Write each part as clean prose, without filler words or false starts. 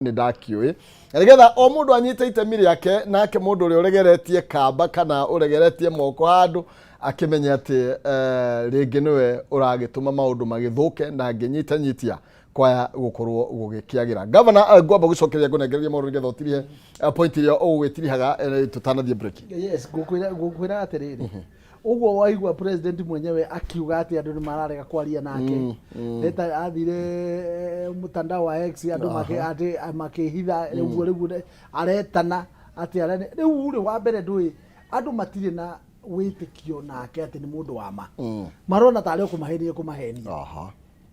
ni ndakiuĩ nigetha o mundu anyite itemi riake nake mundu uri uregeretie kamba kana uregeretie moko handu akimenya ati ringi niwe uragituma maundu magithuke na nginyitanyitia kwaya gukorwo gugikiagira. Governor ngwamba gucokeria ngunengereria maundu nigetha utirie point iria ugwitirihaga tutanathie break. Yes, gukwira atiriri uguo waigua president mwenyewe akiuga ati andu ni mararega kwaria nake eta athire mutandao wa X andu makihitha riu aretana ati riu ri wa mbere ndui andu matire na witikio nake ati ni mundu wa ma marona tari kumahenia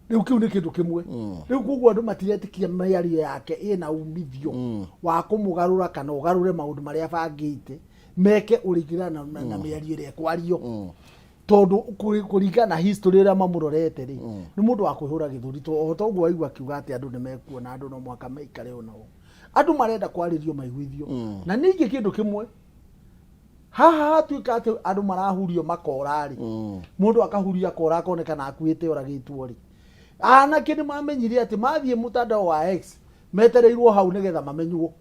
riu kiu ni kindu kimwe riu kuguo andu matiretikia miario yake ina umithio wa kumugarura kana ugarure maundu maria bangite meke urigirana na miario ria kwario tondu kuringana history ria mamurorete ri ni mundu wa kuhura githuri to toguo aigua kiuga ati andu ni mekuona andu no mwaka maikare ona andu marenda kwaririo maiguithio na ningi kindu kimwe haha tuika ati andu marahurio makorari mundu akahuria kora akonekana akuite oragitwo ri anake ni mamenyire ati mathie mutandao wa X metereirwo hau nigetha mamenywo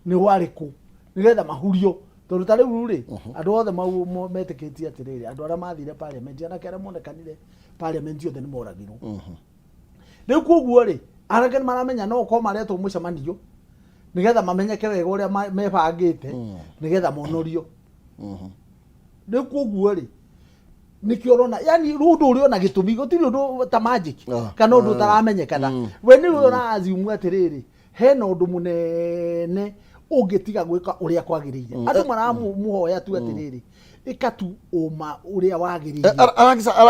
ni wariku nigetha mahurio tondu tari uri andu othe mau metikitie atiriri andu ara mathire parliament ana kera monekanire parliament yothe ni moragirwo riu kuguo ri anake ni maramenya no ko maretwo mucemanio nigetha mamenyeke wega uria mebangite nigetha monorio riu kuguo ri nikio rona yani rundu uri ona gitumi gutiri undu ta magic kana undu taramenyekana we ni ura azimu atiriri hena undu munene ungitiga gwika uria kwagirire andu maramuhoya tu atiriri ikatu uma uria wagirire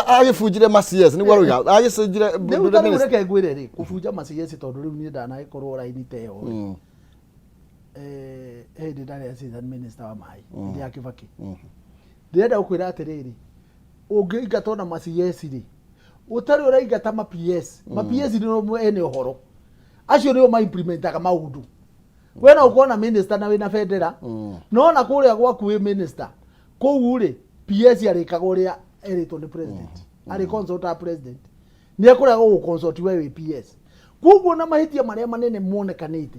agifujire macs ni gwaruga agisujire ndu reke ngwire ri kufuja macs tondu riu ni ndana ikorwo raini teo ndi ndari assistant minister wa mai ndi akibaki ndirenda ukwira atiriri ungiingata na macs ri utari uraingata ma PS ni no ene uhoro acio nio ma implementaga maundu wena ukona minister na wina federa no na kuria gwaku wi minister kou ri PS arikaga uria erito ni president ari consult a president ni akura go consult we wi PS kuguo na mahitia maria manene monekanite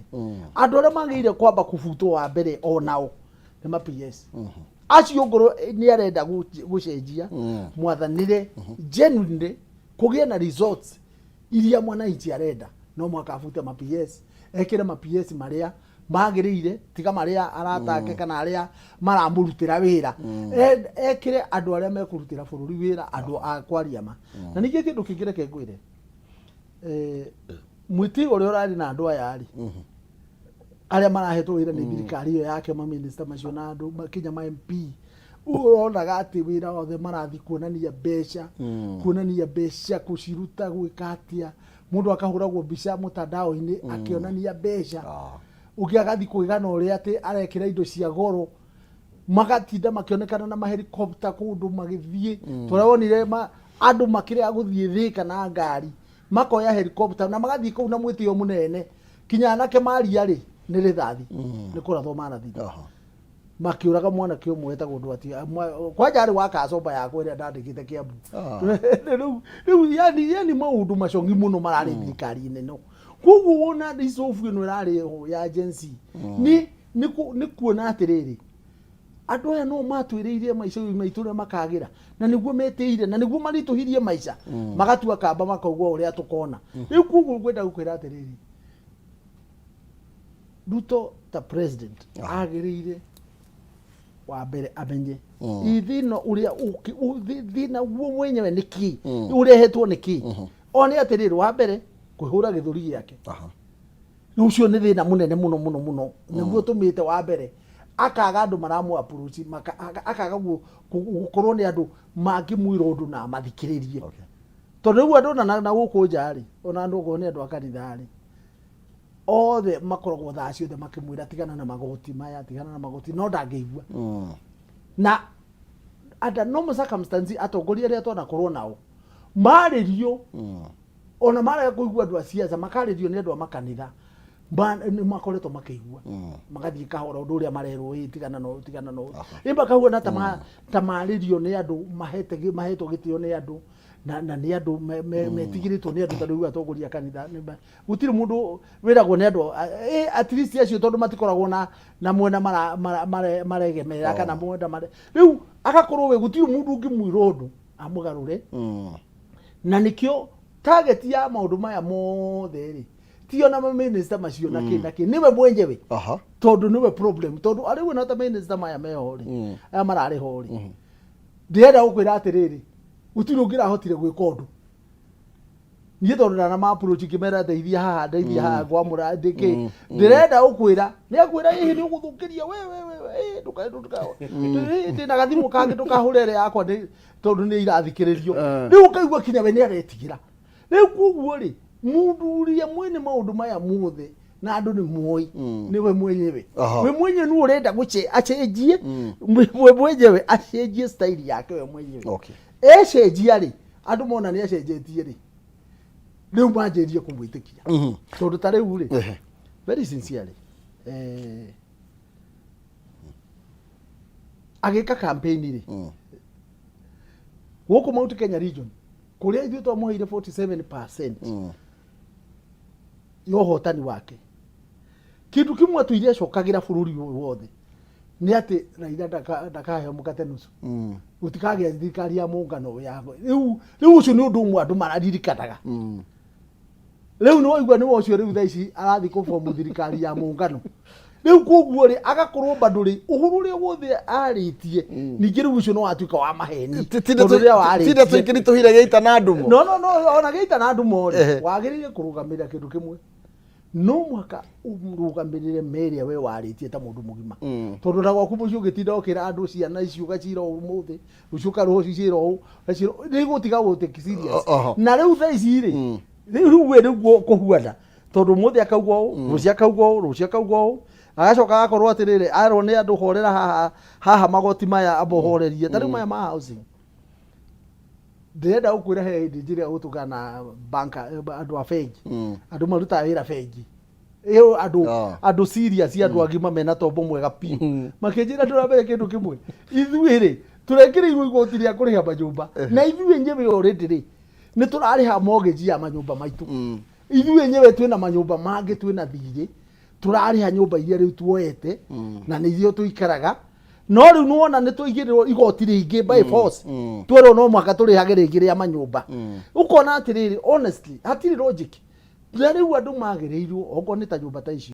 andu aria magire kwamba kubutwo wa mbere onao ni ma PS acio ngoro ni arenda gucenjia mwathanire genuinely kugia na results iria mwananchi arenda no mwaka afute ma PS ekire ma PS maria magirire tiga maria aratake kana aria maramurutira wira ekire andu aria mekurutira bururi wira andu akwaria ma na ningi kindu kingire kengwire mwiti uri urari na andu aya ari aria marahetwo wira ni thirikari iyo yake ma minister macio na andu makinya ma MP uronaga ati wira othe marathi kuonania mbeca kuciruta gwikatia mundu akahuragwo mbica mutandao-ini akionania mbeca ugiagathi kuigana uria ati arekira indo cia goro magatinda makionekana na mahelicopter kundu magithie turawonire andu makiria guthie thika na ngari makoya helicopter na magathi kuu na mwitio munene kinya anake maria ri ni rithathi ni kurathwo marathi makiuraga mwana kio mweta gundu ati kwaja ari wakacomba yako ria ndandikite Kiambu riu yani maundu macongi muno marari thirikari nene kuguo wona ndicofu ino irari ya agency ni kuona atiriri andu aya no matwiriirie maica maiture makagira na niguo meteire na niguo marituhirie maica magatua kamba makaugwa uria tukona riu kuguo gwenda gukwira atiriri Ruto ta president agirire wa mbere amenye ithino uria thina guo mwenyewe niki urehetwo niki oni atiriri wa mbere kuhura githuri giake ucio ni thina munene muno niguo tumite wa mbere akaga andu maramu approach akaga gukorwo ni andu mangimwira undu na mathikiririe tondu riu andu na guku njari ona andu go ni andu akanithari othe makoragwo thaa ciothe makimwira tigana na magoti maya tigana na magoti no ndangeigua na under normal circumstances atongoria ria twana korwo nao maririo ona mara kuigua andu a siasa makaririo ni andu a makanitha ni makoretwo makeigua magathie kahora undu uria marerwo tigana no imba kahua na tamaririo ni andu mahetwo gitio ni andu na nĩ andũ metigĩrĩtwo nĩ andũ ta rĩu atongoria kanitha gũtirĩ mũndũ wĩragwo nĩ andũ at least acio tondũ matikoragwo na mwena maregemera kana mwenda rĩu agakorwo we gũtirĩ mũndũ ũngĩmwĩra ũndũ amũgarũre na nĩkĩo target ya maũndũ maya mothe rĩ tio na minister macio na kĩ niwe mwenyewe tondũ niwe problem tondũ arĩ we na ta minister maya meho rĩ aya mararĩ ho rĩ ndĩrenda gũkwĩra atĩrĩrĩ gũtirĩ ũngĩrahotire gwĩka ũndũ niĩ tondũ na ma approach kĩmera ndeithia haha ngwamũra ndĩkĩ ndĩrenda gũkwĩra nĩ akwĩra hihi nĩ ũgũthũkĩria we ndĩna gathimũ kangĩ ndũkahũrere yakwa tondũ nĩ irathikĩrĩrio rĩu ũkaigua kinya we nĩ aretigĩra rĩu koguo rĩ mũndũ ũrĩa mwene maũndũ maya mothe na andũ nĩ muoi niwe mwenyewe we mwenyewe nĩ ũrenda achenjie we mwenyewe achenjie style yake we mwenyewe cenjia rĩ andũ mona nĩ acenjetie rĩ rĩu manjĩrie kũmwĩtĩkia tondũ ta rĩu rĩ very sincerely agĩka campaign rĩ gũkũ Mount Kenya region kũrĩa ithuĩ twamũheire 47% ya ũhotani wake kĩndũ kĩmwe tuiria cokagĩra bũrũri wothe nĩ atĩ Raila ndakahe mũkate nusu gũtikagĩa thirikari ya mũngano yago rĩu ũcio nĩ ũndũ ũmwe andũ mararirikanaga rĩu nĩ waigua nĩ wocio rĩu thaa ici arathi kũbomu thirikari ya mũngano rĩu koguo rĩ agakorwo bado rĩ ũhoro ũrĩa wothe arĩtie ningĩ rĩu ũcio no atuĩka wa maheni tinde twĩkĩri tũhire gĩita na ndumo no ona gĩita na ndumo rĩ wagĩrĩire kũrũgamĩrĩra kĩndũ kĩmwe no mwaka ũrũgamĩrĩre meria we warĩtie ta mũndũ mũgima tondũ na gwaku mũcio ũgĩtinda ũkĩra andũ ciana icio gacira ũmũthĩ ũcoka rũciũ cira ũũ nĩ gũtiga gũtake serious na rĩu thaa ici rĩ rĩu we nĩguo kũhuana tondũ mũthĩ akaugwa ũũ rũciũ akaugwa ũũ agacoka agakorwo atĩrĩrĩ arwo nĩ andũ horera haha magoti maya abohorerie tarĩ maya ma housing ndĩrenda gũkwĩra he hĩndĩ njĩrĩa gũtũka na banka andũ a bengi andũ marutaga wĩra bengi ĩyo andũ serious andũ agima mena tombo mwega pi makĩnjĩra ndũramenya kĩndũ kĩmwe ithuĩ rĩ tũrekĩrĩirwo igoti rĩa kũrĩha manyũmba na ithuĩ nyewe already rĩ nĩ tũrarĩha mortgage ya manyũmba maitũ ithuĩ nyewe twĩna manyũmba mangĩ twĩna thirĩ turarĩha nyũmba iria rĩu tuoete na nĩ ithuĩ tũikaraga no rĩu nĩwona nĩ tũigĩrĩrwo igoti rĩingĩ by force twerwo no mwaka tũrĩhage rĩngĩ rĩa manyũmba ũkona atĩrĩrĩ honestly hatirĩ logic rĩu andũ magĩrĩirwo okorwo nĩ ta nyũmba ta icio